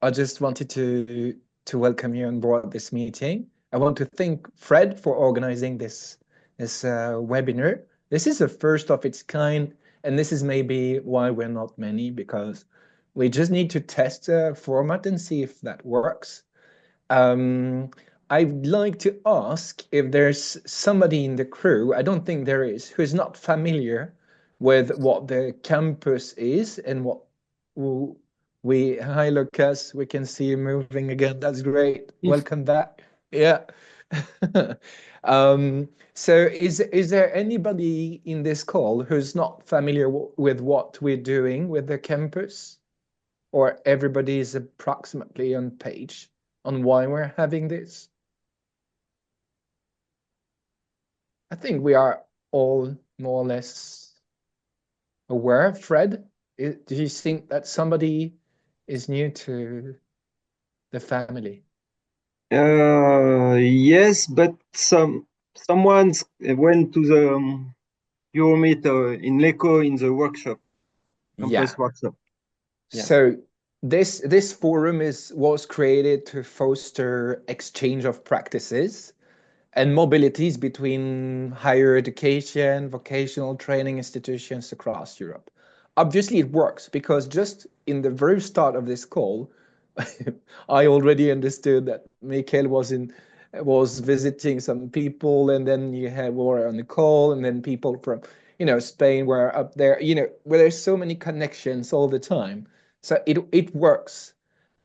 I just wanted to welcome you on board this meeting. I want to thank Fred for organizing this webinar. This is the first of its kind, and this is maybe why we're not many, because we just need to test the format and see if that works. Um, I'd like to ask if there's somebody in the crew, I don't think there is, who is not familiar with what the campus is and what w- hi Lucas, we can see you moving again. That's great. Yes. Welcome back. Yeah. So is there anybody in this call who's not familiar with what we're doing with the campus? Or everybody is approximately on page on why we're having this? I think we are all more or less aware. Fred, do you think that somebody is new to the family? Yes, but someone went to the Euromit in Leco in the workshop, Yeah. campus workshop. Yeah. So this forum was created to foster exchange of practices and mobilities between higher education, vocational training institutions across Europe. Obviously, it works because just in the very start of this call, I already understood that Michael was visiting some people, and then you had were on the call, and then people from Spain were up there. Where there's so many connections all the time, so it works.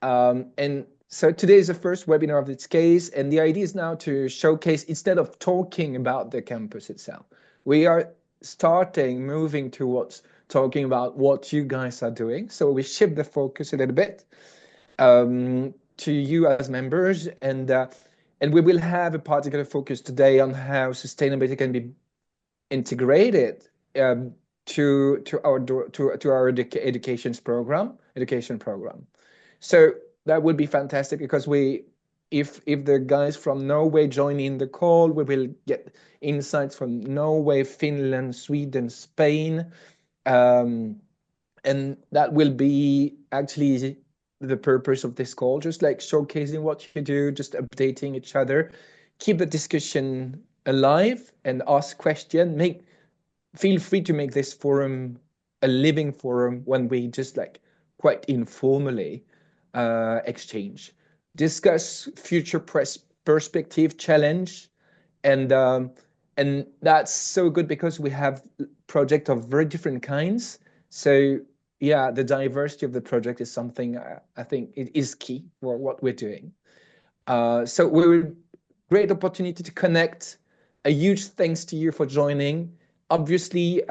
And so today is the first webinar of its case, and the idea is now to showcase, instead of talking about the campus itself, we are moving towards talking about what you guys are doing. So we shift the focus a little bit to you as members, and we will have a particular focus today on how sustainability can be integrated um, to our education program. So that would be fantastic because if the guys from Norway join in the call, we will get insights from Norway, Finland, Sweden, Spain, um, and that will be actually the purpose of this call, just like showcasing what you do, just updating each other, keep the discussion alive, and ask questions. Feel free to make this forum a living forum when we just like quite informally exchange, discuss future perspective, challenge, and um, and that's so good because we have projects of very different kinds. So yeah, the diversity of the project is something I think it is key for what we're doing. So we will great opportunity to connect. A huge thanks to you for joining. Obviously,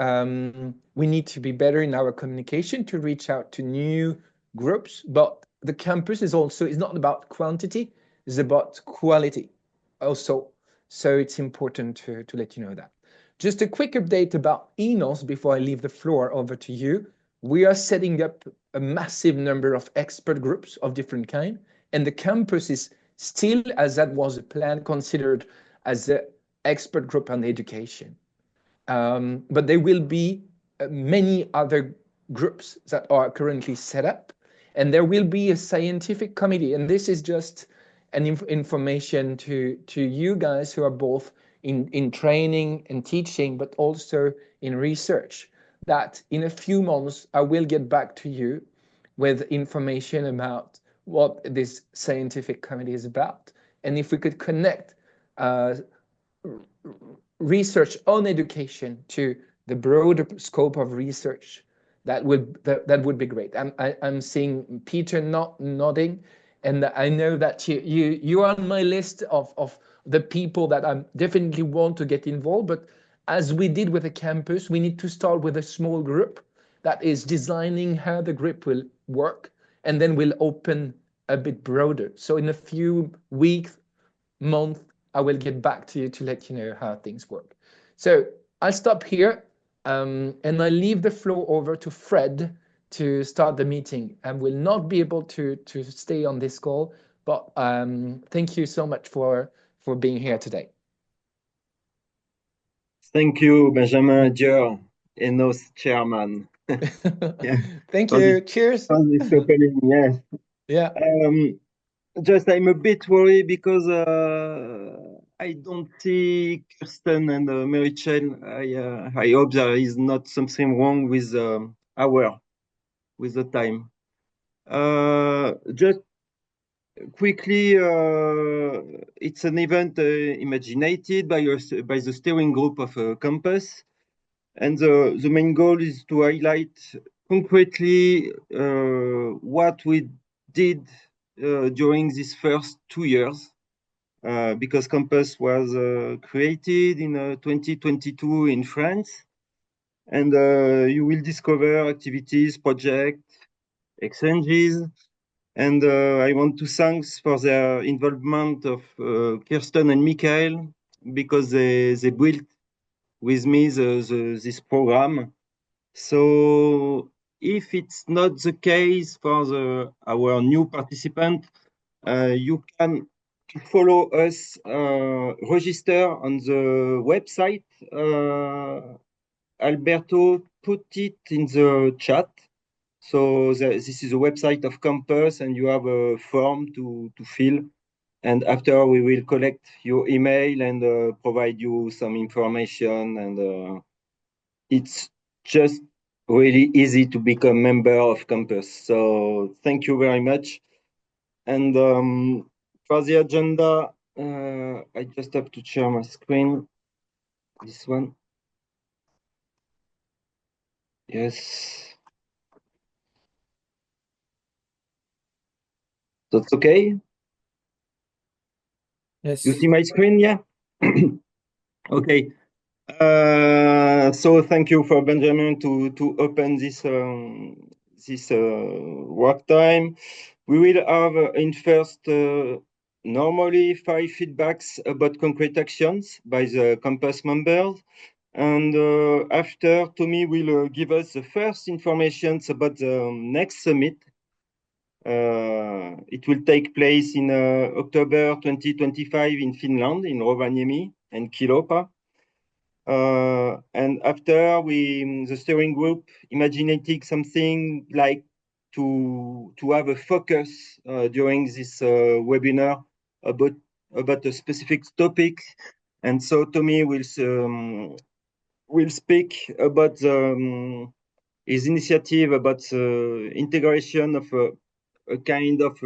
we need to be better in our communication to reach out to new groups, but the campus is not about quantity, it's about quality also. So it's important to let you know that. Just a quick update about ENOS before I leave the floor over to you. We are setting up a massive number of expert groups of different kind, and the campus is still, as that was a plan, considered as an expert group on education. But there will be many other groups that are currently set up, and there will be a scientific committee. And this is just an information to you guys who are both in training and teaching, but also in research, that in a few months, I will get back to you with information about what this scientific committee is about. And if we could connect uh, research on education to the broader scope of research, that would be great. I'm seeing Peter nodding, and I know that you are on my list of the people that I definitely want to get involved. But as we did with the campus, we need to start with a small group that is designing how the group will work, and then we'll open a bit broader. So in a few weeks, month, I will get back to you to let you know how things work. So I'll stop here, and I leave the floor over to Fred to start the meeting. I will not be able to stay on this call, but thank you so much for being here today. Thank you, Benjamin Dior, ENOS chairman. Yeah, Thank for this, you. Cheers. for this opening. Yes. Yeah. Just I'm a bit worried because I don't see Kirsten and Mary-Chelle. I hope there is not something wrong with with the time. Just quickly, it's an event imaginated by the steering group of Campus, and the main goal is to highlight concretely what we did during these first 2 years, because Campus was created in 2022 in France, and you will discover activities, projects, exchanges, and I want to thank for their involvement of Kirsten and Michael, because they built with me this program. So if it's not the case for our new participant, you can follow us, register on the website. Alberto put it in the chat. So this is a website of Campus, and you have a form to fill. And after, we will collect your email and provide you some information. And it's just really easy to become member of Campus. So thank you very much. And for the agenda, I just have to share my screen. This one. Yes. That's okay? Yes. You see my screen, yeah? Okay. So thank you for Benjamin to open this work time. We will have in first normally 5 feedbacks about concrete actions by the campus members, and after Tommy will give us the first informations about the next summit. It will take place in October 2025 in Finland, in Rovaniemi and Kilopa. And after, the steering group imaginating something like to have a focus during this webinar about a specific topic. And so Tommy will speak about his initiative about the integration of a kind of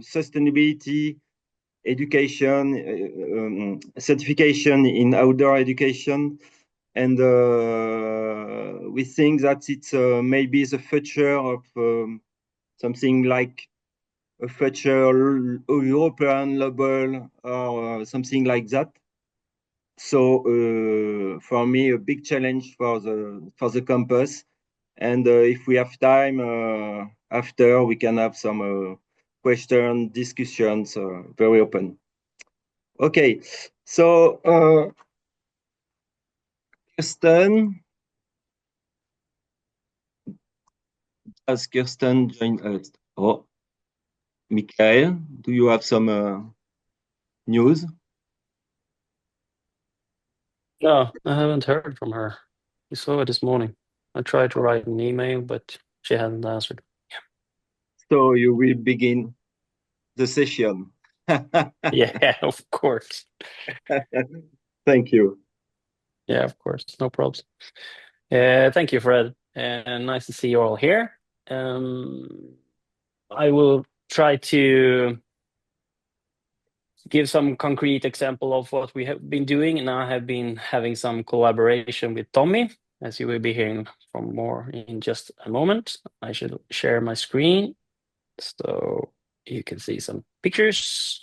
sustainability education, certification in outdoor education. And we think that it's maybe the future of something like a future European level, or something like that. So for me, a big challenge for the campus. And if we have time after, we can have some question discussions, very open. Okay, so Kirsten, has Kirsten joined us? Oh, Michael, do you have some news? No, I haven't heard from her. I saw it this morning. I tried to write an email, but she hasn't answered. So you will begin the session. Yeah, of course. Thank you. Yeah, of course. No problems. Thank you, Fred. Nice to see you all here. I will try to give some concrete example of what we have been doing, and I have been having some collaboration with Tommy, as you will be hearing from more in just a moment. I should share my screen so you can see some pictures.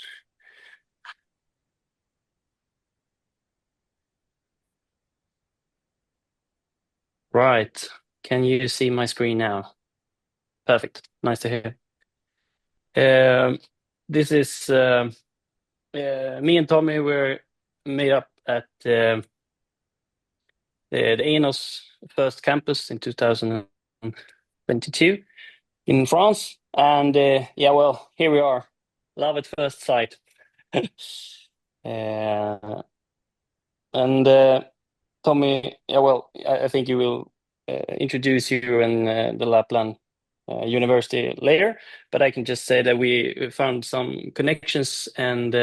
Right, can you see my screen now? Perfect, nice to hear. This is me and Tommy were made up at the ENOS first campus in 2022 in France. And yeah, well, here we are. Love at first sight. And Tommy, yeah, well, I think you will introduce you in the Lapland university later, but I can just say that we found some connections and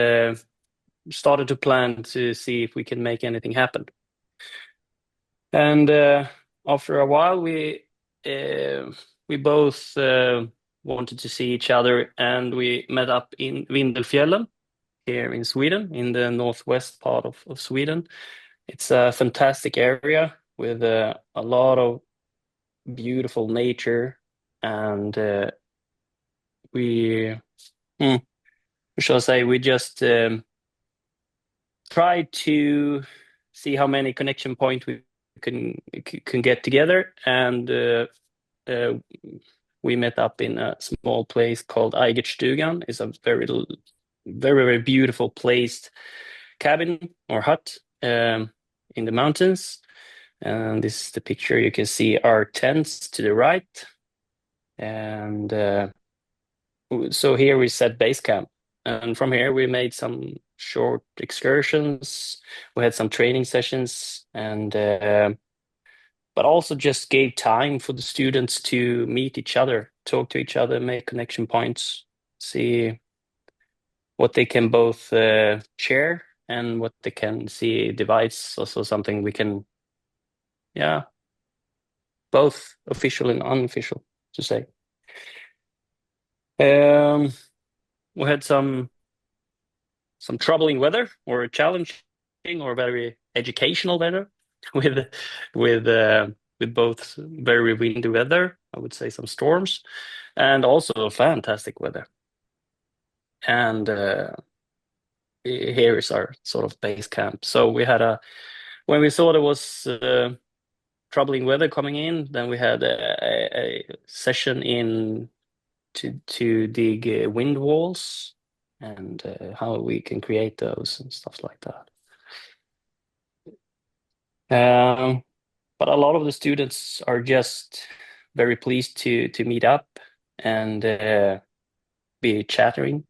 started to plan to see if we can make anything happen. And after a while, we both wanted to see each other, and we met up in Vindelfjällen here in Sweden, in the northwest part of Sweden. It's a fantastic area with a lot of beautiful nature, and we shall I say, we just tried to see how many connection points we can get together, and we met up in a small place called Eigertstugan. It's a very beautiful placed cabin or hut in the mountains. And this is the picture. You can see our tents to the right. And so here we set base camp. And from here we made some short excursions. We had some training sessions, and but also just gave time for the students to meet each other, talk to each other, make connection points, see what they can both share and what they can see divides. Also something we can, both official and unofficial, to say. We had some troubling weather, or challenging or very educational weather with both very windy weather, I would say some storms, and also fantastic weather. And here is our sort of base camp. So we had when we saw there was troubling weather coming in, then we had a session in to dig wind walls and how we can create those and stuff like that. But a lot of the students are just very pleased to meet up and be chattering.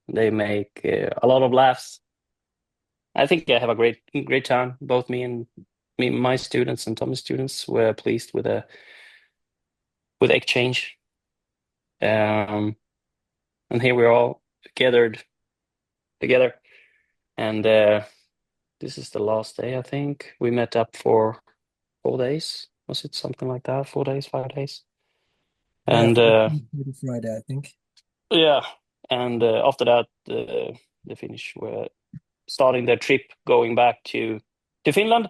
They make a lot of laughs. I think I have a great time. Both my students and Tommy's students were pleased with exchange. And here we're all gathered together. And this is the last day, I think. We met up for 4 days. Was it something like that? 4 days, 5 days? And Friday, I think. yeah, and after that, the Finnish were starting their trip going back to Finland.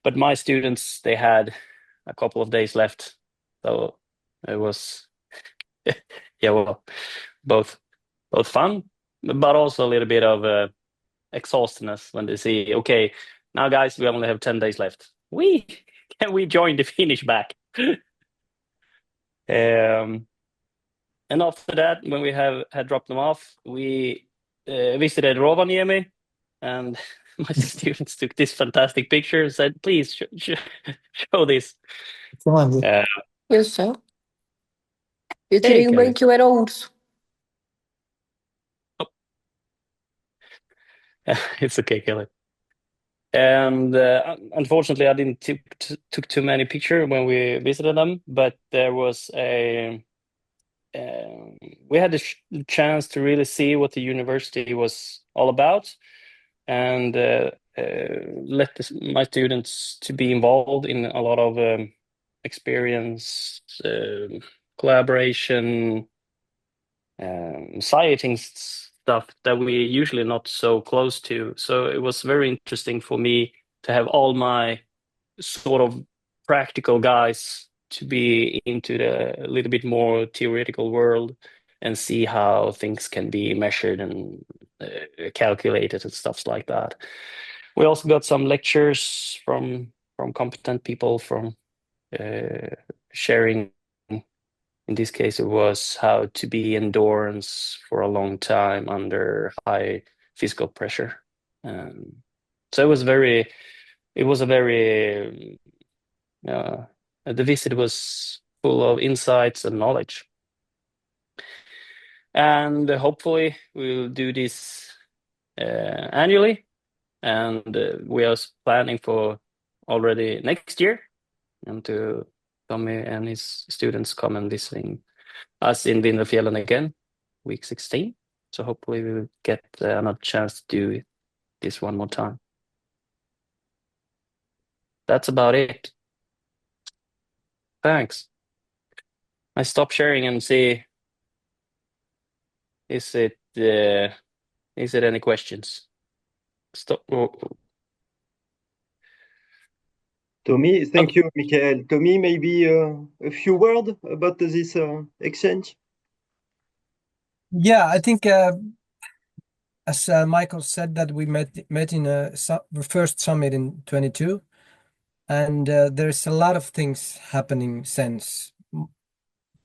But my students, they had a couple of days left, so it was both fun, but also a little bit of exhaustedness when they see, okay, now guys, we only have 10 days left. Can we join the Finnish back? And after that, when we had dropped them off, we visited Rovaniemi, and my students took this fantastic picture and said, please show this. Just så. Jag tror Kelly. inte jag är ord. It's okay, Kelly. And unfortunately, I didn't took too many pictures when we visited them, but there was we had the chance to really see what the university was all about, and let my students to be involved in a lot of experience, collaboration, sighting stuff that we usually not so close to. So it was very interesting for me to have all my sort of practical guys to be into the a little bit more theoretical world and see how things can be measured and calculated and stuff like that. We also got some lectures from competent people from sharing. In this case, it was how to be endurance for a long time under high physical pressure. So it was a very the visit was full of insights and knowledge. And hopefully we'll do this annually, and we are planning for already next year, and to Tommy and his students come and visiting us in Vindelfjällen again, week 16. So hopefully we will get another chance to do this one more time. That's about it. Thanks. I stop sharing and see. Is it any questions? Stop. Oh. Tommy, thank you, Michael. Tommy, maybe a few words about this exchange? Yeah, I think as Michael said, that we met in the first summit in 22, and there's a lot of things happening since.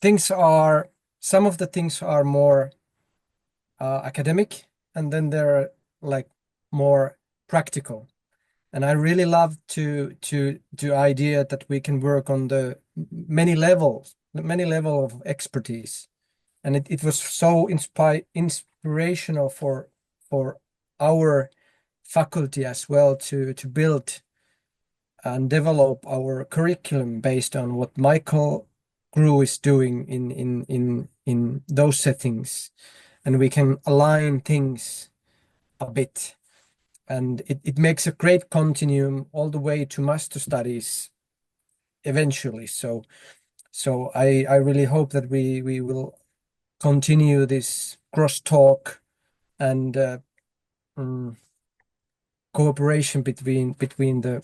Some of the things are more academic, and then they're like more practical. And I really love to idea that we can work on the many level of expertise. And it was so inspirational for our faculty as well to build and develop our curriculum based on what Michael Grew is doing in those settings, and we can align things a bit, and it makes a great continuum all the way to master studies eventually. So I really hope that we will continue this crosstalk and cooperation between the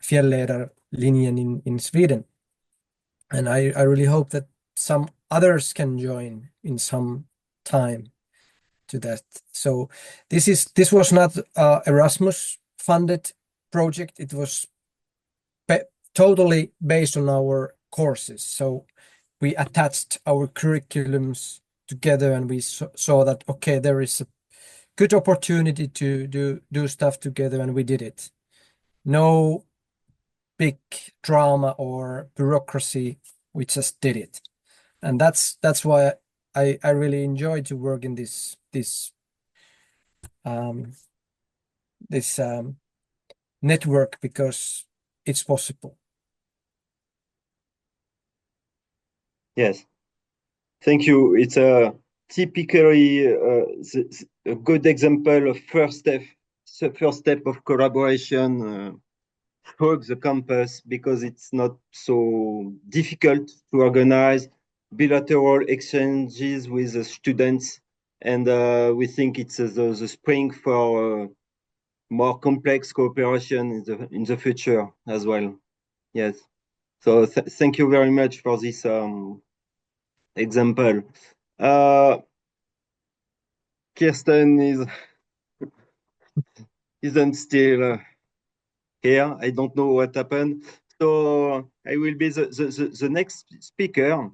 Fjällledarlinjen in Sweden. And I really hope that some others can join in some time to that. So this was not Erasmus funded project. It was totally based on our courses. So we attached our curriculums together, and we saw that, okay, there is a good opportunity to do stuff together, and we did it. No big drama or bureaucracy. We just did it, and that's why I really enjoy to work in this network, because it's possible. Yes, thank you. It's a typically a good example of first step of collaboration through the campus, because it's not so difficult to organize bilateral exchanges with the students, and we think it's the spring for more complex cooperation in the future as well. Yes. So thank you very much for this example. Kirsten isn't still here. I don't know what happened. So I will be the next speaker.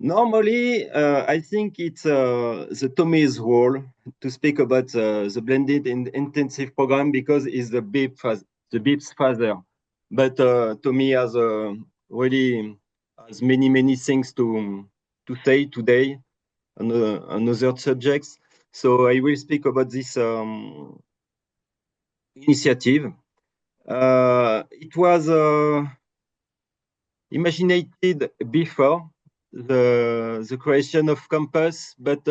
Normally, I think it's the Tommy's role to speak about the blended and intensive program, because it's the BIP's father. But Tommy has really has many things to say today on other subjects. So I will speak about this initiative. It was imaginated before the creation of campus, but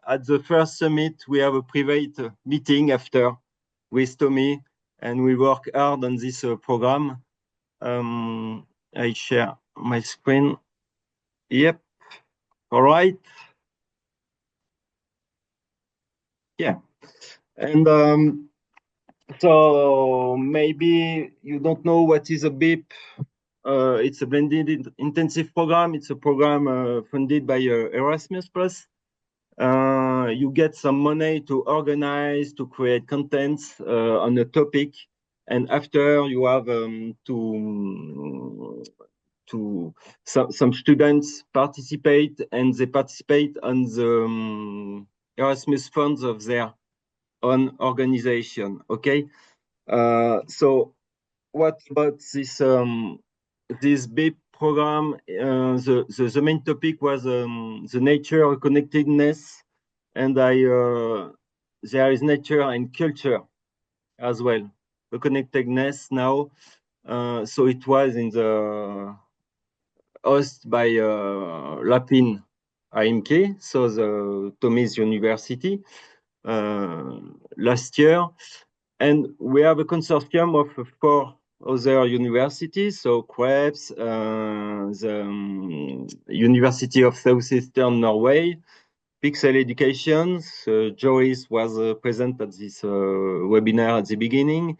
at the first summit we have a private meeting after with Tommy, and we work hard on this program. I share my screen. Yep. All right. Yeah. And so maybe you don't know what is a BIP. It's a blended intensive program. It's a program funded by Erasmus Plus. You get some money to organize, to create contents on a topic, and after you have some students participate, and they participate on the Erasmus funds of their own organization. Okay, so what about this big program? The main topic was the nature, connectedness, and there is nature and culture as well. The connectedness now. So it was in the hosted by Lapin AMK, so the Tommy's University, last year. And we have a consortium of 4 other universities, so CREPS, the University of Southeastern Norway, Pixel Education. Joyce was present at this webinar at the beginning,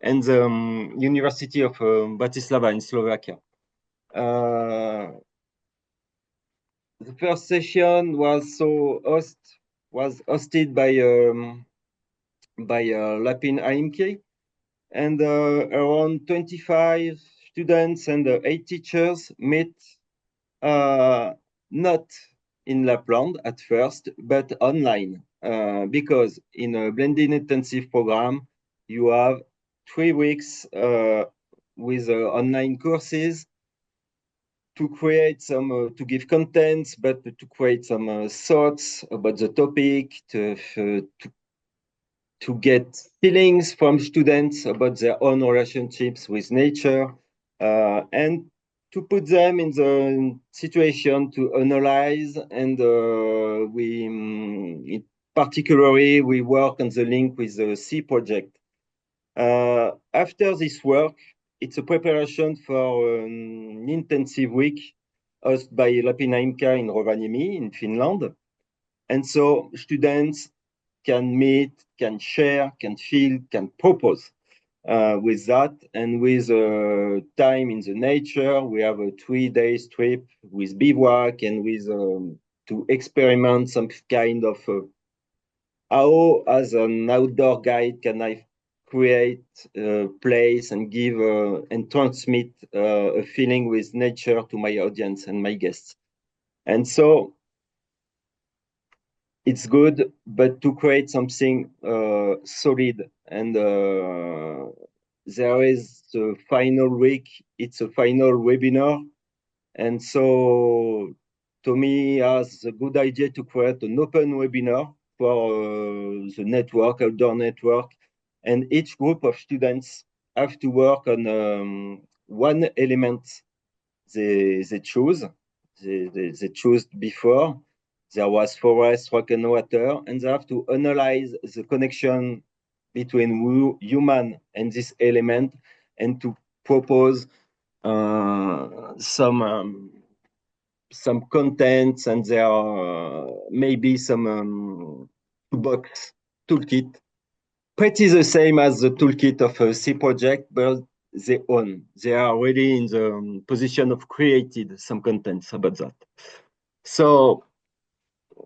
and the University of Bratislava in Slovakia. The first session was hosted by Lapin AMK, and around 25 students and 8 teachers met not in Lapland at first, but online, because in a blended intensive program, you have 3 weeks with online courses to create some, to give contents, but to create some thoughts about the topic, to get feelings from students about their own relationships with nature, and to put them in the situation to analyze. And particularly, we work on the link with the C project. After this work, it's a preparation for an intensive week hosted by Lapin AMK in Rovaniemi in Finland. And so students can meet, can share, can feel, can propose with that. And with time in the nature, we have a 3-day trip with bivouac and with to experiment some kind of how, as an outdoor guide, can I create a place and give and transmit a feeling with nature to my audience and my guests. And so it's good, but to create something solid. And there is the final week, it's a final webinar. And so Tommy has a good idea to create an open webinar for the network, outdoor network. And each group of students have to work on one element they choose. They choose before. There was forest, rock and water, and they have to analyze the connection between human and this element, and to propose some contents, and there are maybe some toolbox toolkit, pretty the same as the toolkit of a C project, but they are really in the position of created some contents about that. So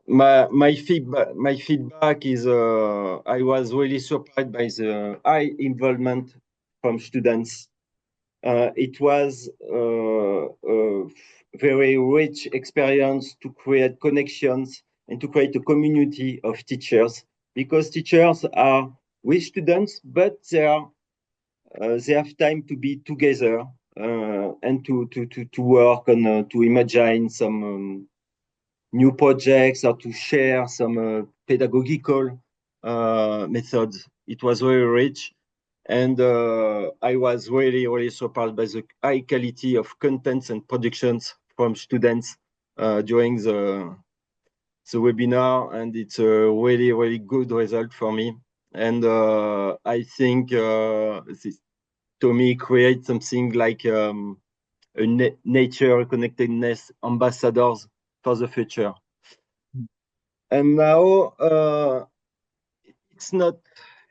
my feedback is I was really surprised by the high involvement from students. It was a very rich experience to create connections and to create a community of teachers, because teachers are with students, but they have time to be together and to work on to imagine some new projects, or to share some pedagogical methods. It was very rich. And I was really, really surprised by the high quality of contents and productions from students during the webinar. And it's a really, really good result for me. And I think this, Tommy, create something like a nature connectedness ambassadors for the future. And now it's not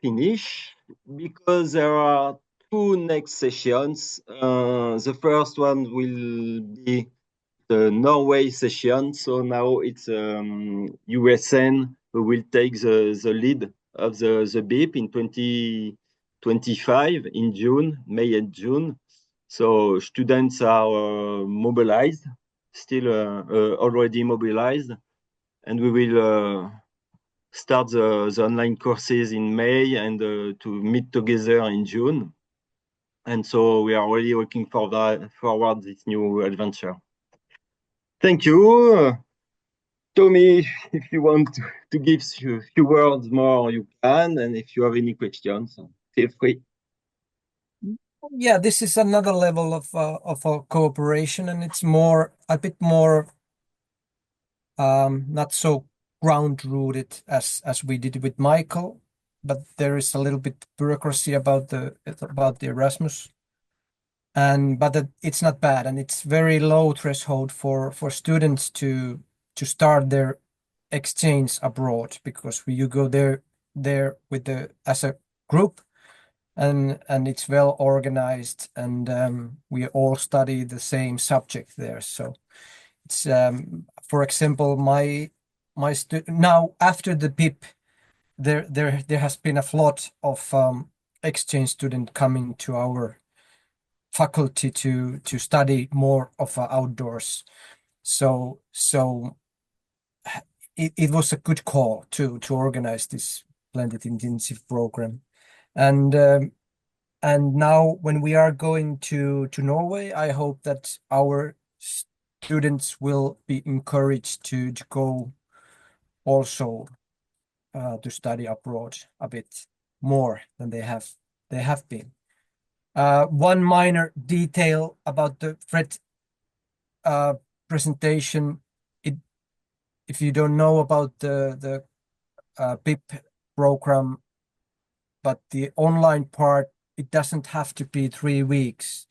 finished, because there are 2 next sessions. The first one will be the Norway session. So now it's USN who will take the lead of the BIP in 2025 in June, May and June. So students are mobilized, still already mobilized, and we will start the online courses in May, and to meet together in June. And so we are really looking forward this new adventure. Thank you. Tommy, if you want to give a few words more, you can. And if you have any questions, feel free. Yeah, this is another level of a cooperation, and it's a bit more not so ground rooted as we did with Michael, but there is a little bit bureaucracy about the Erasmus, but it's not bad, and it's very low threshold for students to start their exchange abroad, because you go there with as a group, and it's well organized, and we all study the same subject there. So it's for example, now after the PIP, there has been a flood of exchange student coming to our faculty to study more of outdoors. So it was a good call to organize this blended intensive program, and now when we are going to Norway, I hope that our students will be encouraged to go also to study abroad a bit more than they have been. One minor detail about the Fred presentation: if you don't know about the PIP program, but the online part, it doesn't have to be 3 weeks.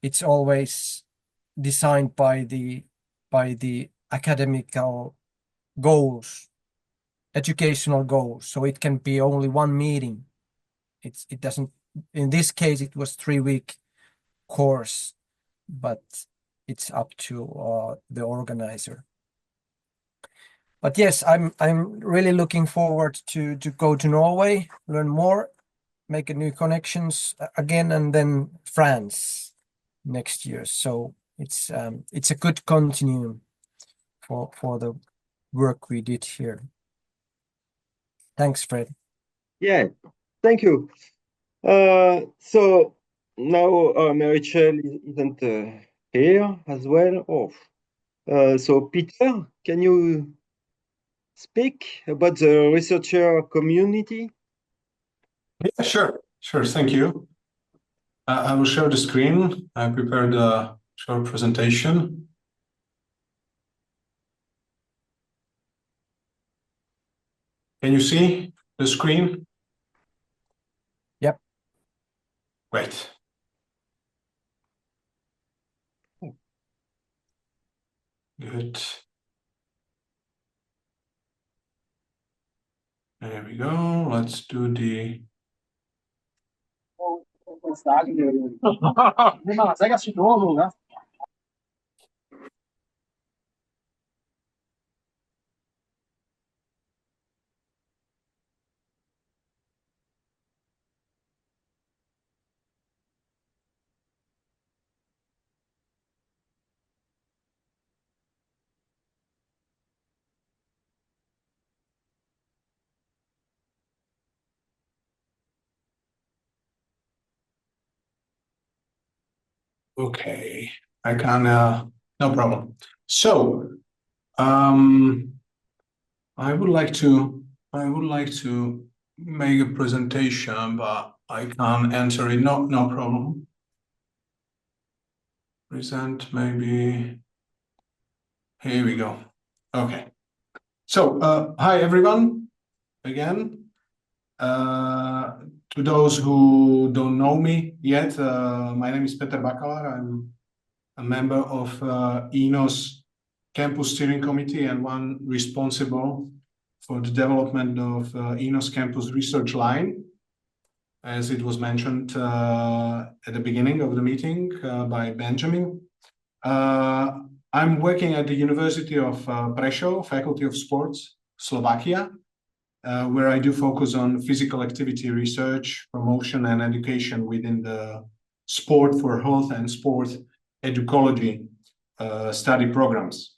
It's always designed by the academical goals, educational goals. So it can be only one meeting. It doesn't. In this case, it was 3-week course, but it's up to the organizer. But yes, I'm really looking forward to go to Norway, learn more, make new connections again, and then France next year. So it's a good continuum for the work we did here. Thanks, Fred. Yeah, thank you. So now Mary-Chelle isn't here as well. So Peter, can you speak about the researcher community? Yeah, sure. Thank you. I will share the screen. I prepared a short presentation. Can you see the screen? Yep. Great. Good. There we go. Let's do the. Okay, I can, no problem. So, I would like to make a presentation, but I can't enter it. No problem. Present, maybe. Here we go. Okay. So, hi everyone, again. To those who don't know me yet, my name is Peter Bakalar. I'm a member of ENOS Campus Steering Committee and one responsible for the development of ENOS Campus Research Line, as it was mentioned at the beginning of the meeting by Benjamin. I'm working at the University of Prešov, Faculty of Sports, Slovakia, where I do focus on physical activity research, promotion, and education within the sport for health and sport educology study programs.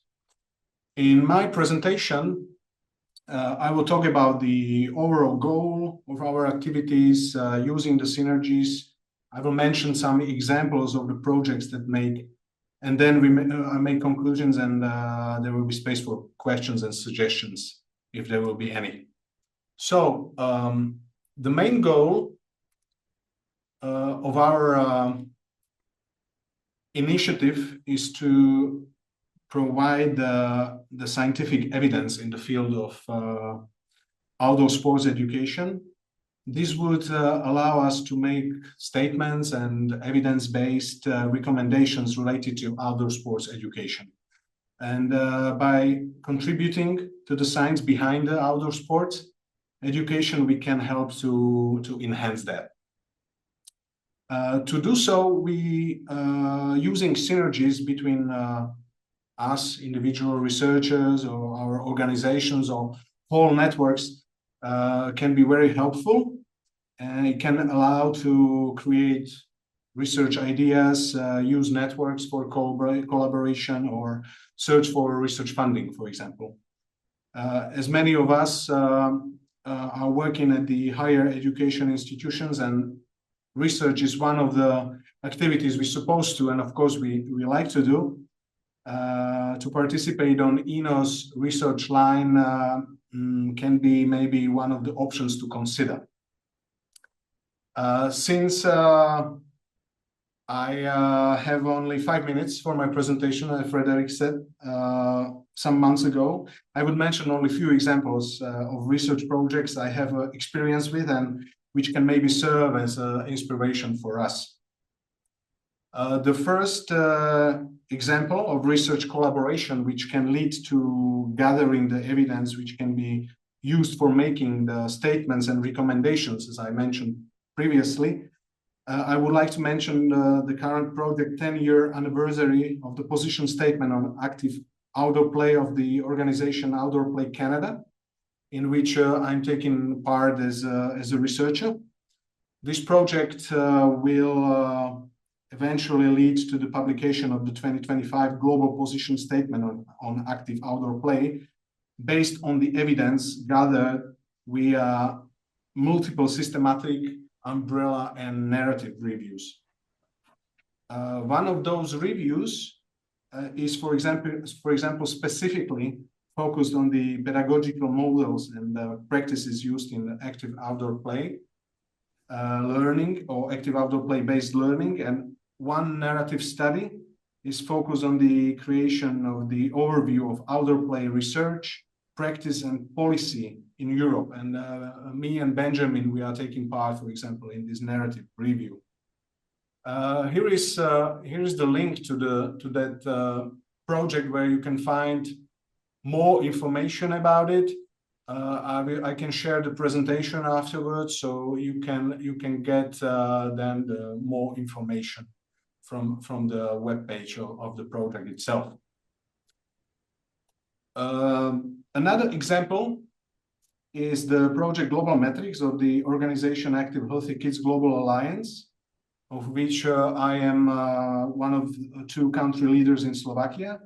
In my presentation, I will talk about the overall goal of our activities using the synergies. I will mention some examples of the projects that make, and then I make conclusions, and there will be space for questions and suggestions if there will be any. So the main goal of our initiative is to provide the scientific evidence in the field of outdoor sports education. This would allow us to make statements and evidence-based recommendations related to outdoor sports education. And by contributing to the science behind the outdoor sports education, we can help to enhance that. To do so, we using synergies between us, individual researchers, or our organizations, or whole networks can be very helpful, and it can allow to create research ideas, use networks for collaboration, or search for research funding, for example. As many of us are working at the higher education institutions, and research is one of the activities we're supposed to, and of course we like to do. To participate on ENOS research line can be maybe one of the options to consider. Since I have only 5 minutes for my presentation, as Frederick said some months ago, I would mention only a few examples of research projects I have experience with and which can maybe serve as inspiration for us. The first example of research collaboration which can lead to gathering the evidence which can be used for making the statements and recommendations, as I mentioned previously, I would like to mention the current project 10-year anniversary of the position statement on active outdoor play of the organization Outdoor Play Canada, in which I'm taking part as a researcher. This project will eventually lead to the publication of the 2025 Global Position Statement on active outdoor play, based on the evidence gathered via multiple systematic, umbrella, and narrative reviews. One of those reviews is, for example, specifically focused on the pedagogical models and practices used in the active outdoor play learning, or active outdoor play based learning. And one narrative study is focused on the creation of the overview of outdoor play research, practice, and policy in Europe. And me and Benjamin, we are taking part, for example, in this narrative review. Here is the link to that project, where you can find more information about it. I can share the presentation afterwards, so you can get then the more information from the webpage of the project itself. Another example is the project Global Metrics of the organization Active Healthy Kids Global Alliance, of which I am one of 2 country leaders in Slovakia.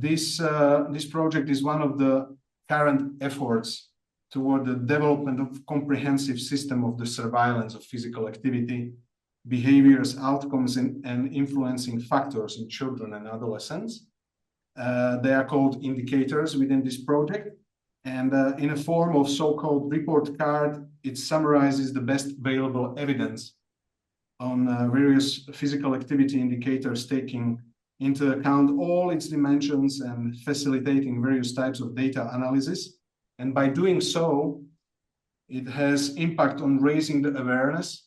This project is one of the current efforts toward the development of comprehensive system of the surveillance of physical activity, behaviors, outcomes, and influencing factors in children and adolescents. They are called indicators within this project, and in a form of so-called report card, it summarizes the best available evidence on various physical activity indicators, taking into account all its dimensions and facilitating various types of data analysis. And by doing so, it has impact on raising the awareness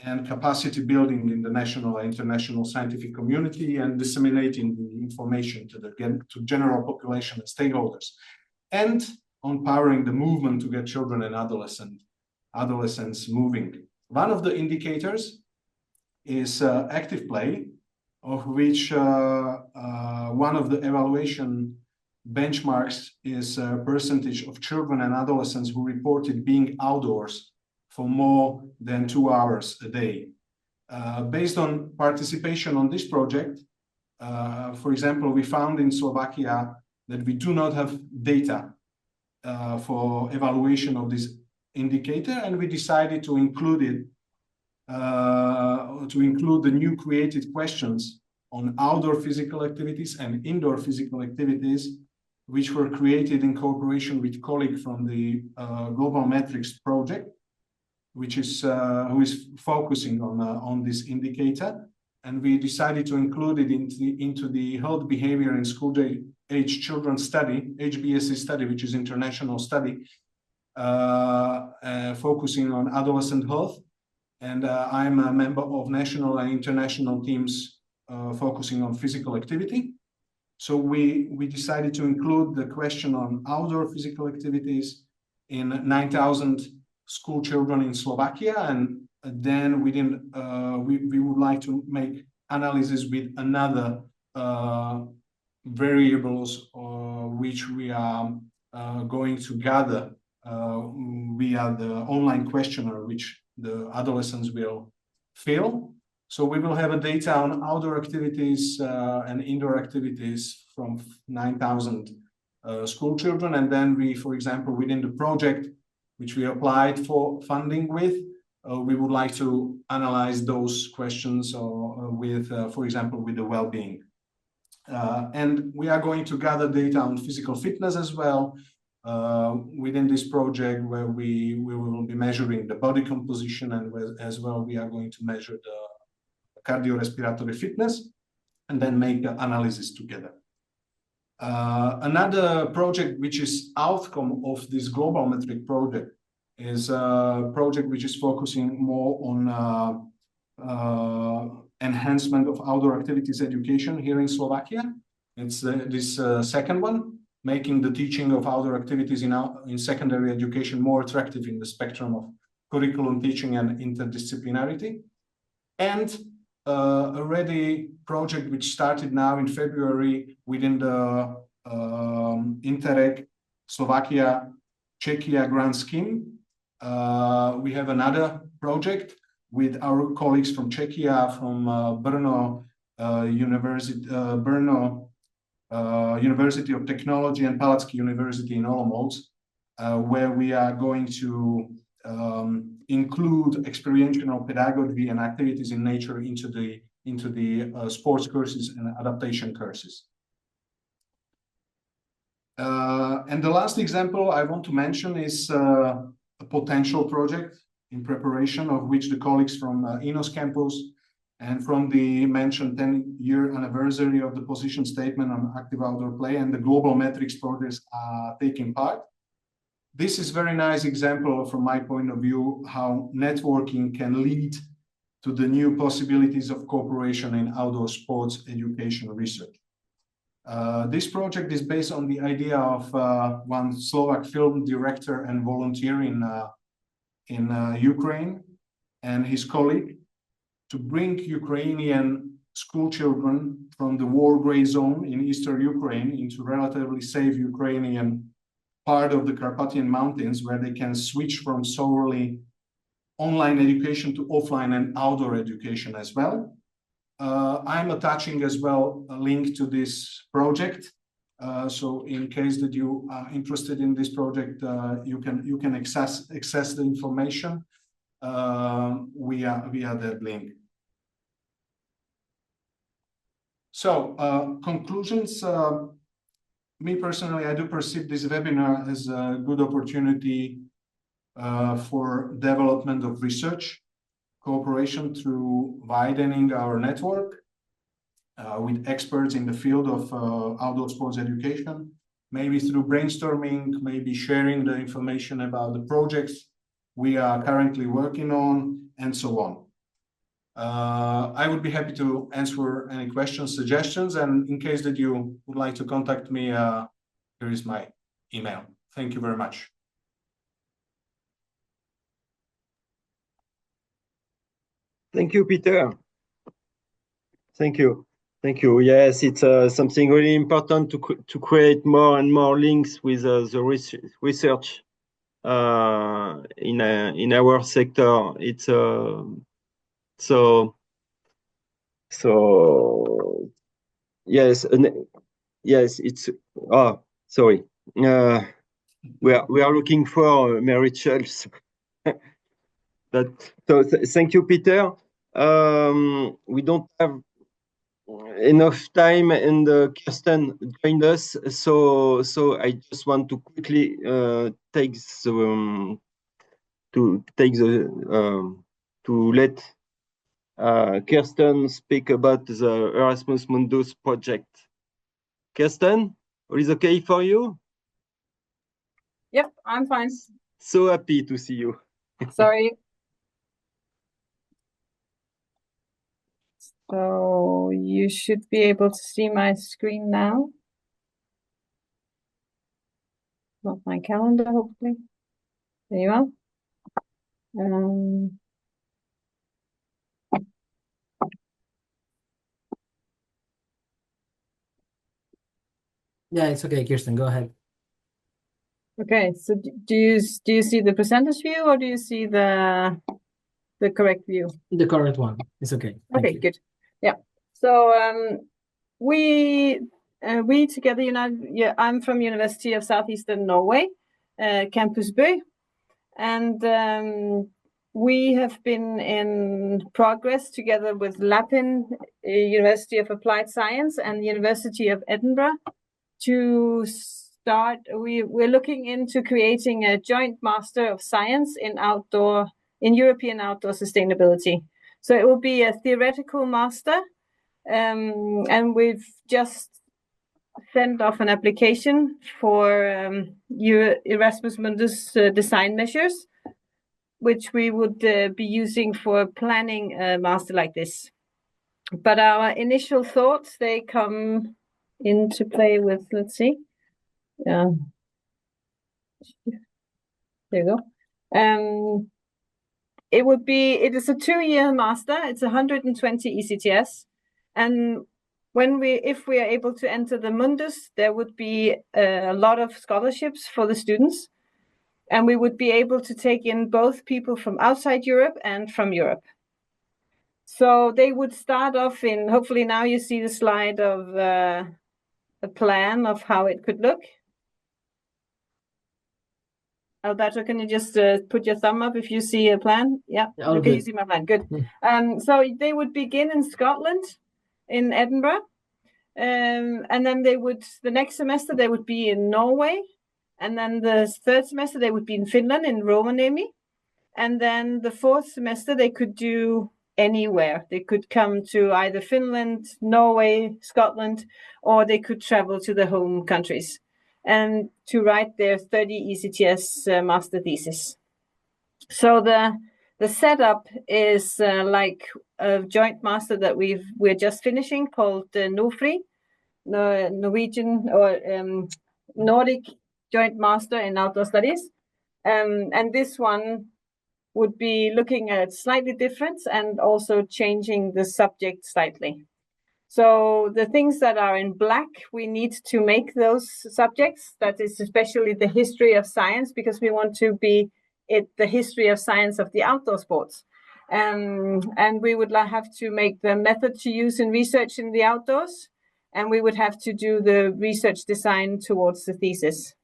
and capacity building in the national and international scientific community, and disseminating the information to general population and stakeholders, and on powering the movement to get children and adolescents moving. One of the indicators is active play, of which one of the evaluation benchmarks is a percentage of children and adolescents who reported being outdoors for more than 2 hours a day. Based on participation on this project, for example, we found in Slovakia that we do not have data for evaluation of this indicator, and we decided to include it, to include the new created questions on outdoor physical activities and indoor physical activities, which were created in cooperation with colleagues from the Global Metrics project. which is who is focusing on this indicator, and we decided to include it into the health behavior in school age children study, HBSC study, which is international study, focusing on adolescent health. And I'm a member of national and international teams focusing on physical activity. So we decided to include the question on outdoor physical activities in 9,000 school children in Slovakia, and then we would like to make analysis with another variables which we are going to gather via the online questionnaire which the adolescents will fill. So we will have a data on outdoor activities and indoor activities from 9,000 school children. And then we, for example, within the project which we applied for funding with, we would like to analyze those questions with, for example, with the well-being. And we are going to gather data on physical fitness as well within this project, where we will be measuring the body composition, and as well we are going to measure the cardiorespiratory fitness, and then make the analysis together. Another project which is outcome of this global metric project is a project which is focusing more on enhancement of outdoor activities education here in Slovakia. It's this second one, making the teaching of outdoor activities in secondary education more attractive in the spectrum of curriculum teaching and interdisciplinarity. And already project which started now in February within the Interreg Slovakia Czechia grant scheme. We have another project with our colleagues from Czechia, from Brno University of Technology and Palacký University in Olomouc, where we are going to include experiential pedagogy and activities in nature into the sports courses and adaptation courses. And the last example I want to mention is a potential project in preparation, of which the colleagues from ENOS campus and from the mentioned 10-year anniversary of the position statement on active outdoor play and the global metrics projects are taking part. This is a very nice example from my point of view how networking can lead to the new possibilities of cooperation in outdoor sports education research. This project is based on the idea of one Slovak film director and volunteer in Ukraine and his colleague to bring Ukrainian school children from the war gray zone in eastern Ukraine into relatively safe Ukrainian part of the Carpathian Mountains, where they can switch from solely online education to offline and outdoor education as well. I'm attaching as well a link to this project. So in case that you are interested in this project, you can access the information via that link. So conclusions. Me personally, I do perceive this webinar as a good opportunity for development of research cooperation through widening our network with experts in the field of outdoor sports education, maybe through brainstorming, maybe sharing the information about the projects we are currently working on, and so on. I would be happy to answer any questions, suggestions, and in case that you would like to contact me, here is my email. Thank you very much. Thank you, Peter. Thank you. Thank you. Yes, it's something really important to create more and more links with the research in our sector. It's so yes, yes. It's sorry. We are looking for Mary Chels. Thank you, Peter. We don't have enough time, and Kirsten joined us, so I just want to quickly take to take the to let Kirsten speak about the Erasmus Mundus project. Kirsten, all is okay for you? Yep, I'm fine. So happy to see you. Sorry. So you should be able to see my screen now. Not my calendar, hopefully. There you are. Yeah, it's okay, Kirsten, go ahead. Okay, so do you see the presenter's view or do you see the correct view? The current one. It's okay. Thank Okay, you. good. Yeah. So we together, I'm from University of Southeastern Norway, Campus Bø, and we have been in progress together with Lapin, University of Applied Science, and the University of Edinburgh to start. We're looking into creating a joint Master of Science in European outdoor sustainability. So it will be a theoretical master, and we've just sent off an application for Erasmus Mundus design measures, which we would be using for planning a master like this. But our initial thoughts, they come into play with, let's see. There you go. It is a 2-year master. It's 120 ECTS. And if we are able to enter the Mundus, there would be a lot of scholarships for the students. And we would be able to take in both people from outside Europe and from Europe. So they would start off hopefully now you see the slide of a plan of how it could look. Alberto, can you just put your thumb up if you see a plan? Yeah, okay, you see my plan, good. So they would begin in Scotland, in Edinburgh, and then the next semester they would be in Norway, and then the third semester they would be in Finland, in Rovaniemi, and then the fourth semester they could do anywhere. They could come to either Finland, Norway, Scotland, or they could travel to the home countries and to write their 30 ECTS master thesis. So the setup is like a joint master that we're just finishing called NOFRI, Norwegian or Nordic Joint Master in Outdoor Studies. And this one would be looking at slightly different and also changing the subject slightly. So the things that are in black, we need to make those subjects. That is especially the history of science, because we want to be the history of science of the outdoor sports. And we would have to make the method to use in research in the outdoors. And we would have to do the research design towards the thesis.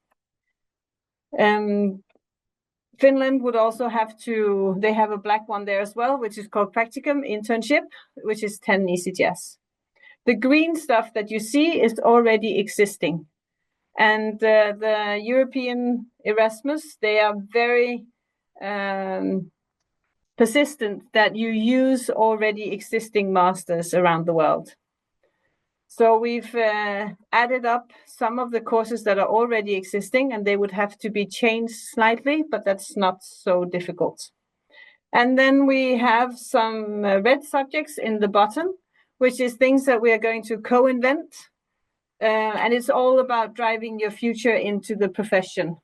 Finland would also they have a black one there as well, which is called Practicum Internship, which is 10 ECTS. The green stuff that you see is already existing. And the European Erasmus, they are very persistent that you use already existing masters around the world. So we've added up some of the courses that are already existing, and they would have to be changed slightly, but that's not so difficult. And then we have some red subjects in the bottom, which is things that we are going to co-invent. And it's all about driving your future into the profession.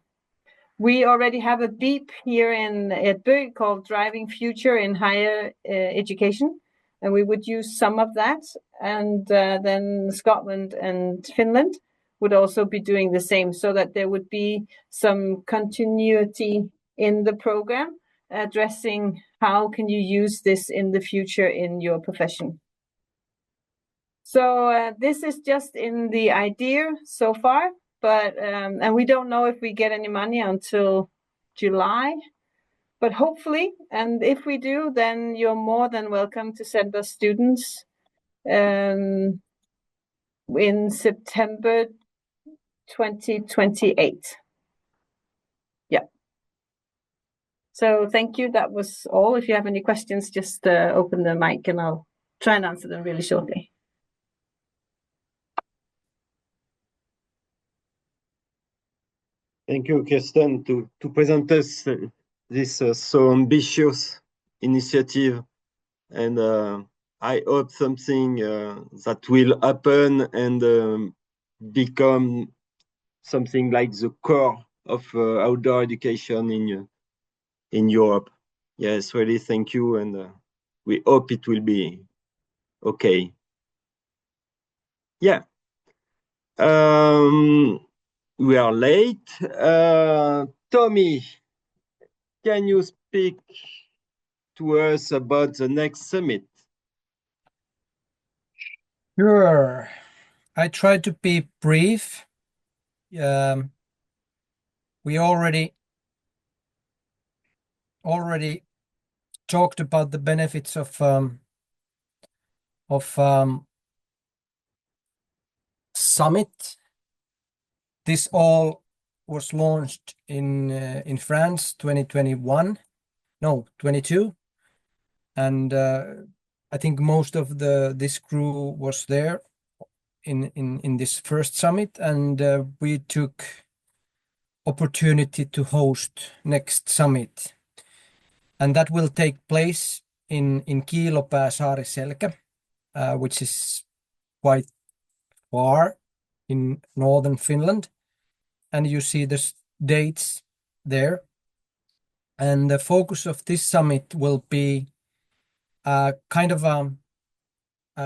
We already have a beep here in Edinburgh called Driving Future in Higher Education. And we would use some of that. And then Scotland and Finland would also be doing the same, so that there would be some continuity in the program, addressing how can you use this in the future in your profession. So this is just in the idea so far, but and we don't know if we get any money until July. But hopefully, and if we do, then you're more than welcome to send us students in September 2028. Yeah. So thank you. That was all. If you have any questions, just open the mic and I'll try and answer them really shortly. Thank you, Kirsten, to present us this so ambitious initiative. And I hope something that will happen and become something like the core of outdoor education in Europe. Yes, really, thank you. And we hope it will be okay. Yeah. We are late. Tommy, can you speak to us about the next summit? Sure. I try to be brief. We already talked about the benefits of summit. This all was launched in France 22, and I think most of this crew was there in this first summit, and we took opportunity to host next summit, and that will take place in Kiilopää Saariselkä, which is quite far in northern Finland, and you see the dates there. And the focus of this summit will be kind of a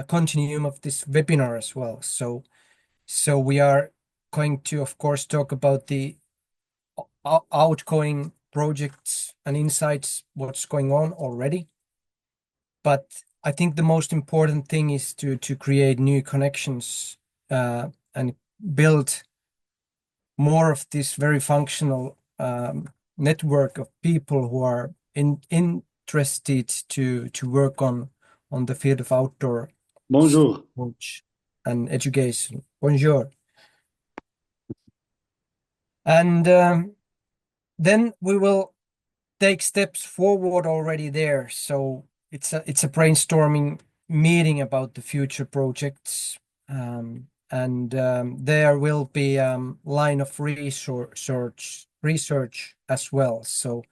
continuum of this webinar as well. So we are going to, of course, talk about the outgoing projects and insights, what's going on already. But I think the most important thing is to create new connections and build more of this very functional network of people who are interested to work on the field of outdoor Bonjour. coach and education. Bonjour. And then we will take steps forward already there. So it's a brainstorming meeting about the future projects. And there will be line of research as well. So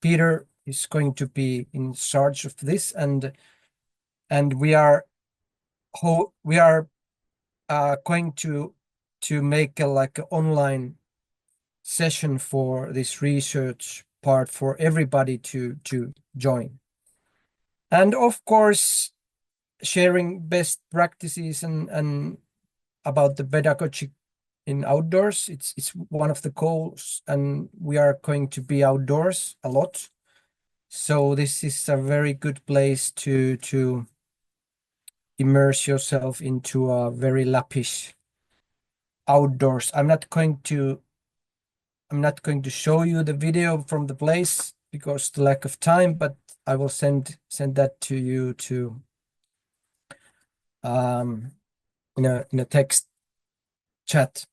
Peter is going to be in charge of this, and we are going to make like an online session for this research part for everybody to join, and of course sharing best practices and about the pedagogy in outdoors. It's one of the goals, and we are going to be outdoors a lot, so this is a very good place to immerse yourself into a very lappish outdoors. I'm not going to show you the video from the place because the lack of time, but I will send that to you to in a text chat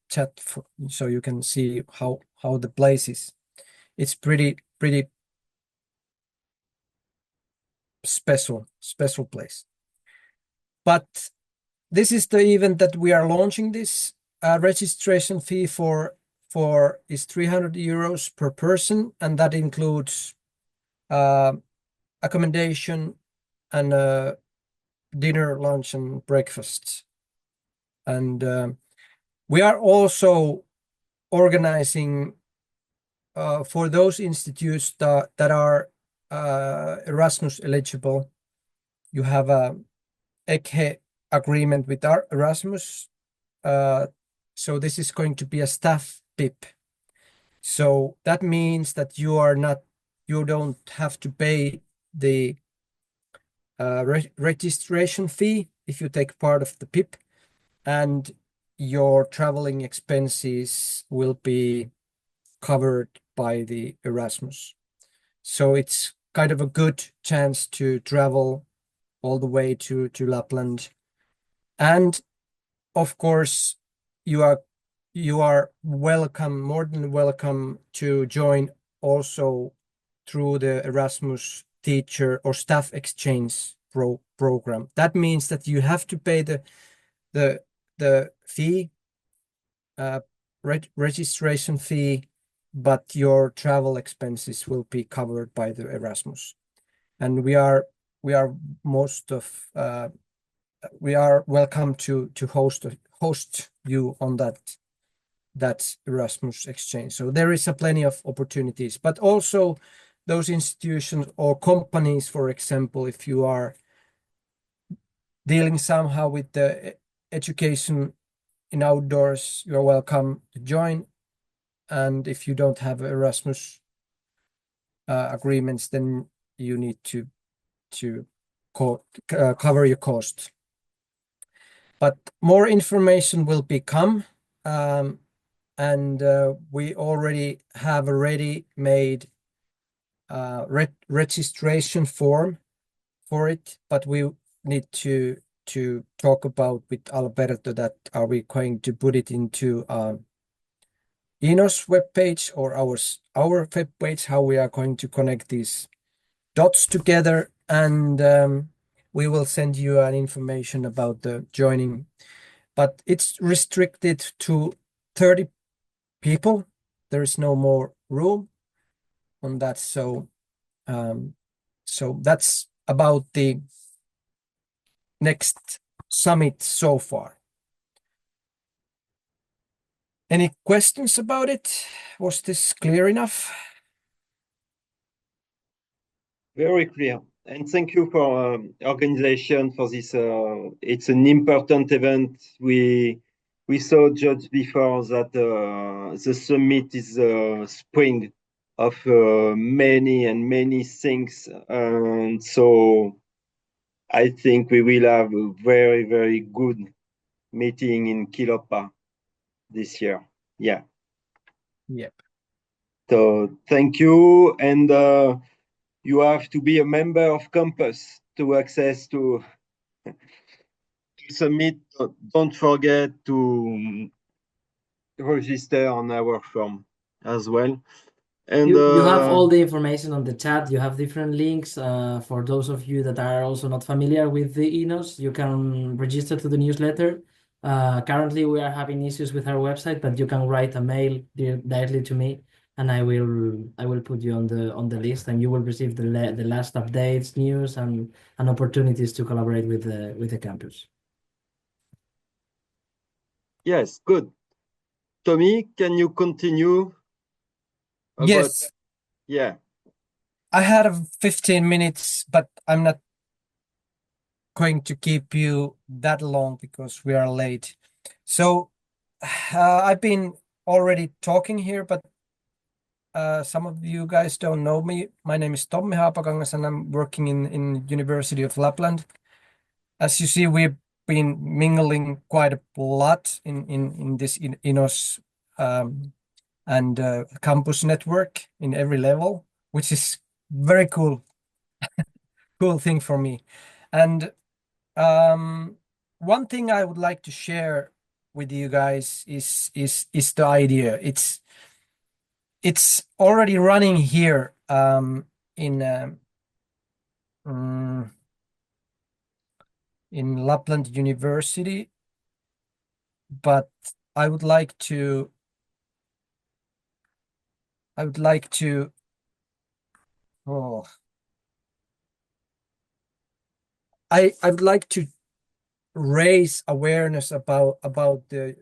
so you can see how the place is. It's pretty special place. But this is the event that we are launching. This registration fee for is 300 euros per person, and that includes accommodation and dinner, lunch, and breakfast. And we are also organizing for those institutes that are Erasmus eligible. You have a ECHE agreement with our Erasmus. So this is going to be a staff PIP. So that means that you don't have to pay the registration fee if you take part of the PIP, and your traveling expenses will be covered by the Erasmus. So it's kind of a good chance to travel all the way to Lapland. And of course, you are welcome, more than welcome, to join also through the Erasmus teacher or staff exchange program. That means that you have to pay the fee, registration fee, but your travel expenses will be covered by the Erasmus. And we are welcome to host you on that Erasmus exchange. So there is plenty of opportunities, but also those institutions or companies, for example, if you are dealing somehow with the education in outdoors, you're welcome to join. And if you don't have Erasmus agreements, then you need to cover your cost. But more information will become, and we already have a ready-made registration form for it, but we need to talk about with Alberto that are we going to put it into ENOS webpage or our webpage, how we are going to connect these dots together, and we will send you an information about the joining, but it's restricted to 30 people. There is no more room on that, so that's about the next summit so far. Any questions about it? Was this clear enough? Very clear. And thank you for organization for this. It's an important event. We saw just before that the summit is spring of many things, and so I think we will have a very good meeting in Kilopa this year. Yeah. Yep. So thank you, and you have to be a member of campus to access to submit. Don't forget to register on our form as well. And you have all the information on the chat. You have different links. For those of you that are also not familiar with the ENOS, you can register to the newsletter. Currently, we are having issues with our website, but you can write a mail directly to me, and I will put you on the list, and you will receive the last updates, news, and opportunities to collaborate with the campus. Yes, good. Tommy, can you continue? Yes. Yeah. I had 15 minutes, but I'm not going to keep you that long because we are late. So I've been already talking here, but some of you guys don't know me. My name is Tommi Haapakangas, and I'm working in University of Lapland. As you see, we've been mingling quite a lot in this ENOS and campus network in every level, which is very cool thing for me. And one thing I would like to share with you guys is the idea. It's already running here in Lapland University, but I would like to raise awareness about the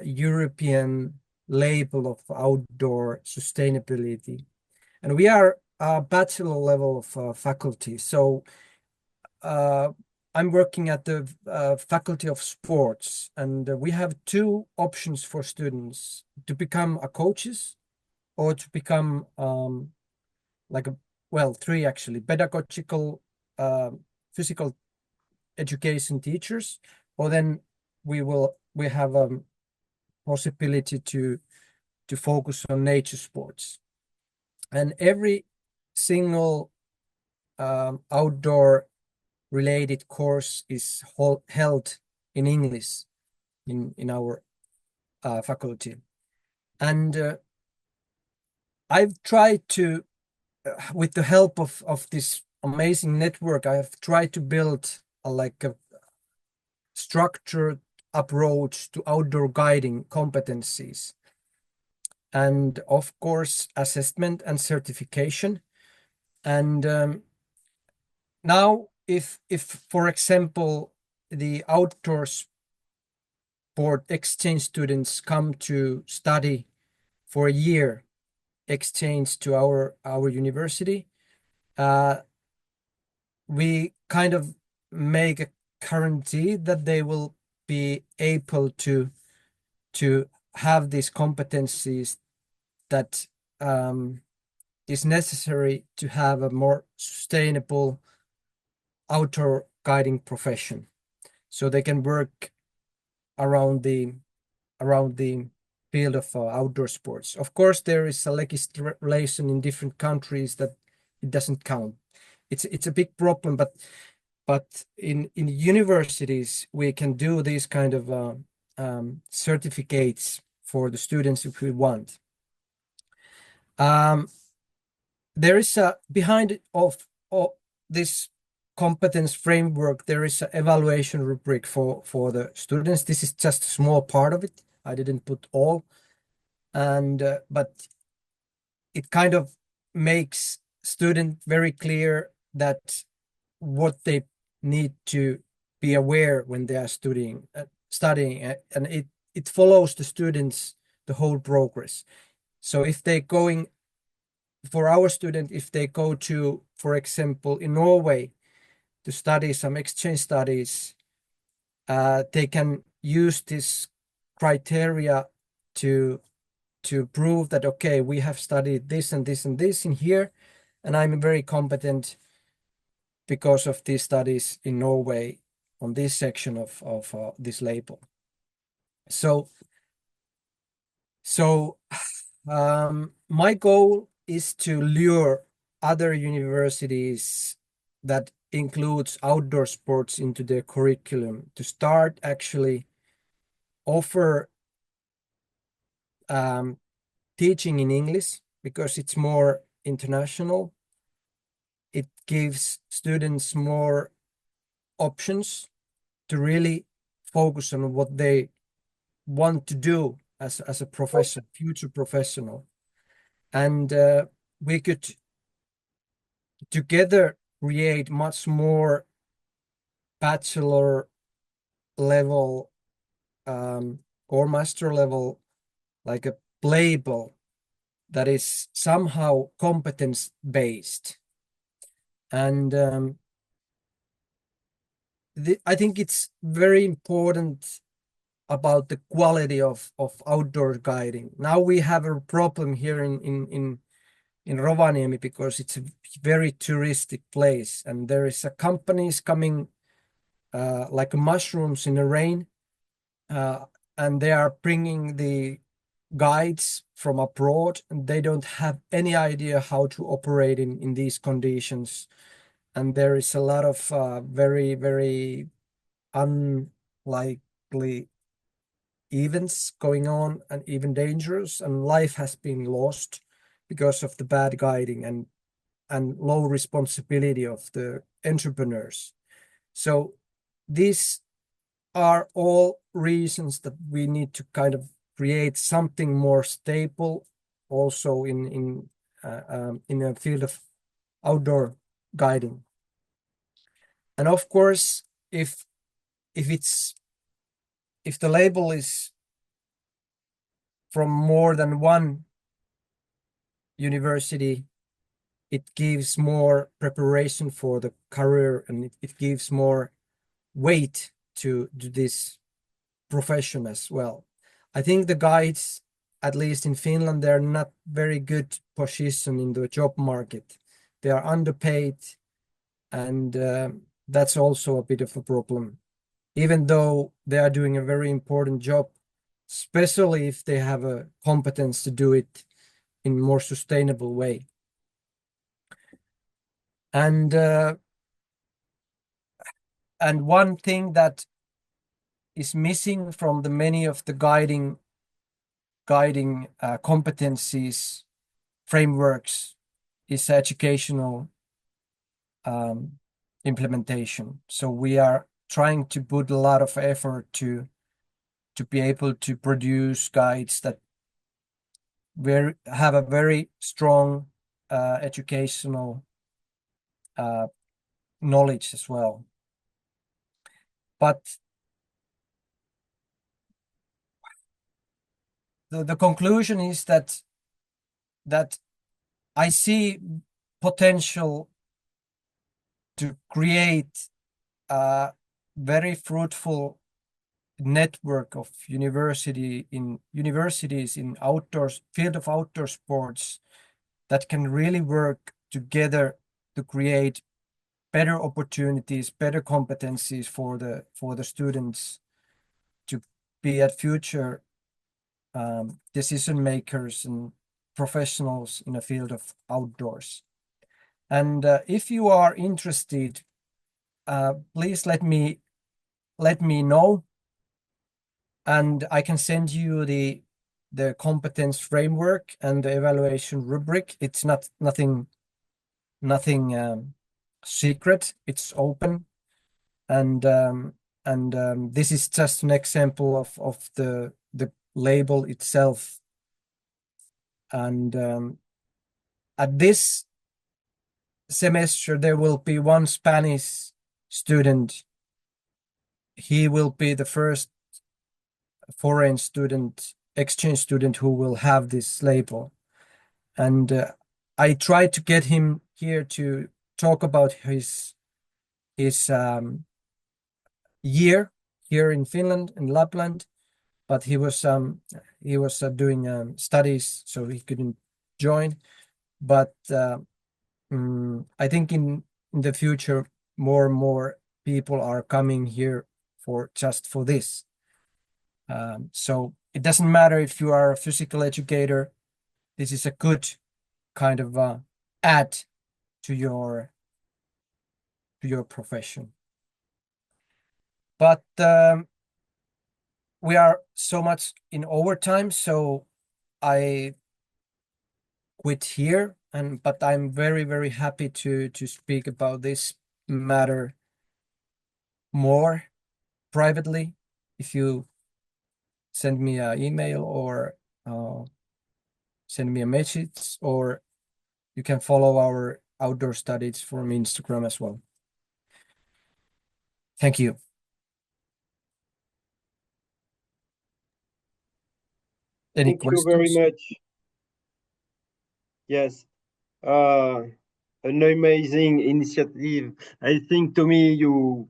European label of outdoor sustainability, and we are a bachelor level of faculty. So I'm working at the Faculty of Sports, and we have two options for students: to become a coaches or to become three actually: pedagogical physical education teachers, or then we have a possibility to focus on nature sports. And every single outdoor related course is held in English in our faculty. And I've tried to with the help of this amazing network, I have tried to build like a structured approach to outdoor guiding competencies, and of course assessment and certification. And now if for example the outdoor sport exchange students come to study for a year exchange to our university, we kind of make a guarantee that they will be able to have these competencies that is necessary to have a more sustainable outdoor guiding profession, so they can work around the field of outdoor sports. Of course, there is a legislation in different countries that it doesn't count. It's a big problem, but in universities we can do these kind of certificates for the students if we want. There is a behind of this competence framework, there is an evaluation rubric for the students. This is just a small part of it. I didn't put all, and but it kind of makes student very clear that what they need to be aware when they are studying, and it follows the students the whole progress. So if they going for our student, if they go to, for example, in Norway to study some exchange studies, they can use this criteria to prove that, okay, we have studied this and this and this in here, and I'm very competent because of these studies in Norway on this section of this label. So my goal is to lure other universities that includes outdoor sports into their curriculum, to start actually offer teaching in English, because it's more international. It gives students more options to really focus on what they want to do as a profession, future professional. And we could together create much more bachelor level or master level, like a label that is somehow competence based. And I think it's very important about the quality of outdoor guiding. Now we have a problem here in Rovaniemi, because it's a very touristic place, and there is a companies coming like mushrooms in the rain, and they are bringing the guides from abroad, and they don't have any idea how to operate in these conditions. And there is a lot of very, very unlikely events going on, and even dangerous, and life has been lost because of the bad guiding and low responsibility of the entrepreneurs. So these are all reasons that we need to kind of create something more stable also in a field of outdoor guiding. And of course, if the label is from more than one university, it gives more preparation for the career, and it gives more weight to this profession as well. I think the guides, at least in Finland, they're not very good position in the job market. They are underpaid, and that's also a bit of a problem, even though they are doing a very important job, especially if they have a competence to do it in a more sustainable way. And one thing that is missing from the many of the guiding competencies frameworks is educational implementation. So we are trying to put a lot of effort to be able to produce guides that have a very strong educational knowledge as well. But the conclusion is that I see potential to create a very fruitful network of universities in field of outdoor sports that can really work together to create better opportunities, better competencies for the students to be at future decision makers and professionals in the field of outdoors. And if you are interested, please let me know, and I can send you the competence framework and the evaluation rubric. It's nothing secret. It's open, and this is just an example of the label itself. And at this semester there will be one Spanish student. He will be the first foreign student, exchange student, who will have this label. And I tried to get him here to talk about his year here in Finland, in Lapland, but he was doing studies, so he couldn't join. But I think in the future more and more people are coming here for this. So it doesn't matter if you are a physical educator. This is a good kind of add to your profession. But we are so much in overtime, so I quit here. But I'm very, very happy to speak about this matter more privately if you send me an email or send me a message, or you can follow our outdoor studies from Instagram as well. Thank you. Any Thank questions? you very much. Yes. An amazing initiative. I think, Tommy, you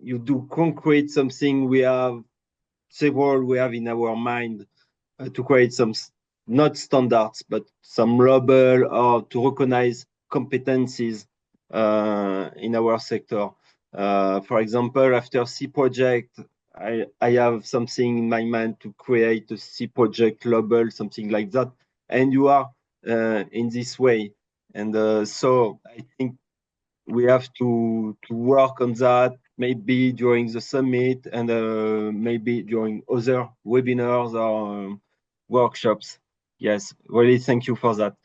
do concrete something we have in our mind to create some not standards, but some label or to recognize competencies in our sector. For example, after C project, I have something in my mind to create a C project label, something like that. And you are in this way. And so I think we have to work on that, maybe during the summit and maybe during other webinars or workshops. Yes, really thank you for that.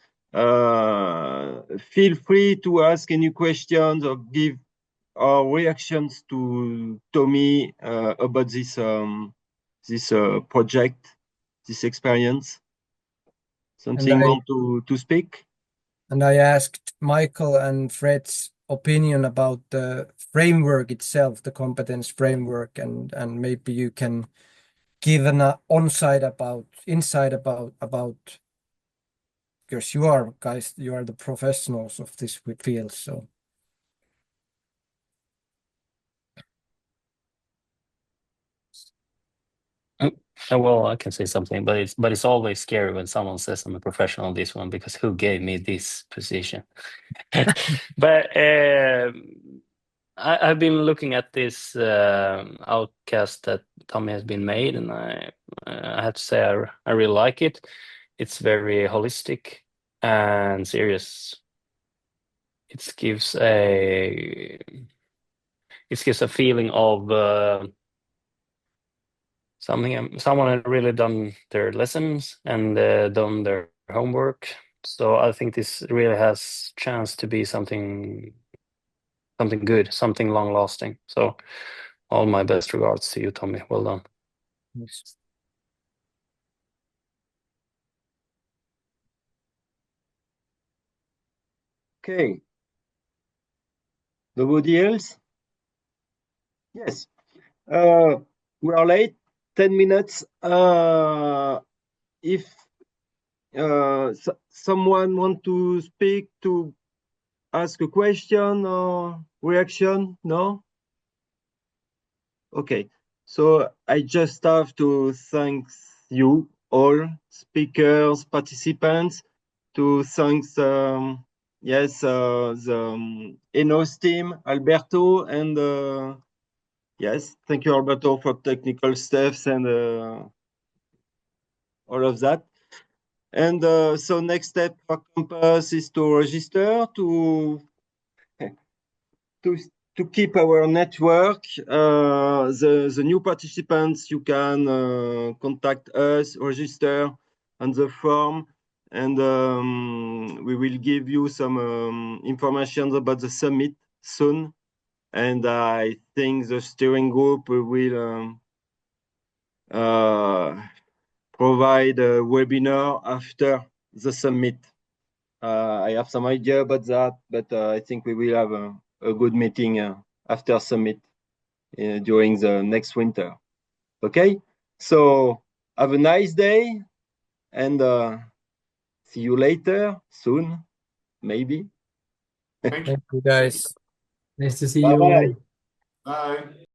Feel free to ask any questions or give our reactions to Tommy about this project, this experience. Something want to speak? And I asked Michael and Fred's opinion about the framework itself, the competence framework, and maybe you can give an insight about because you are the professionals of this field, so. Well, I can say something, but it's always scary when someone says I'm a professional on this one, because who gave me this position? But I've been looking at this outcast that Tommy has been made, and I have to say I really like it. It's very holistic and serious. It gives a feeling of someone had really done their lessons and done their homework. So I think this really has chance to be something good, something long lasting. So all my best regards to you, Tommy. Well done. Yes. Okay. Nobody else? Yes. We are late, 10 minutes. If someone want to speak, to ask a question or reaction, no? Okay. So I just have to thank you all, speakers, participants, to thank yes, the ENOS team, Alberto, and yes, thank you, Alberto, for technical stuffs and all of that. And so next step for campus is to register, to keep our network. The new participants, you can contact us, register on the form, and we will give you some information about the summit soon. And I think the steering group will provide a webinar after the summit. I have some idea about that, but I think we will have a good meeting after summit during the next winter. Okay, so have a nice day, and see you later, soon, maybe. Thank you. Thank you, guys. Nice to see Bye you bye. all. Bye.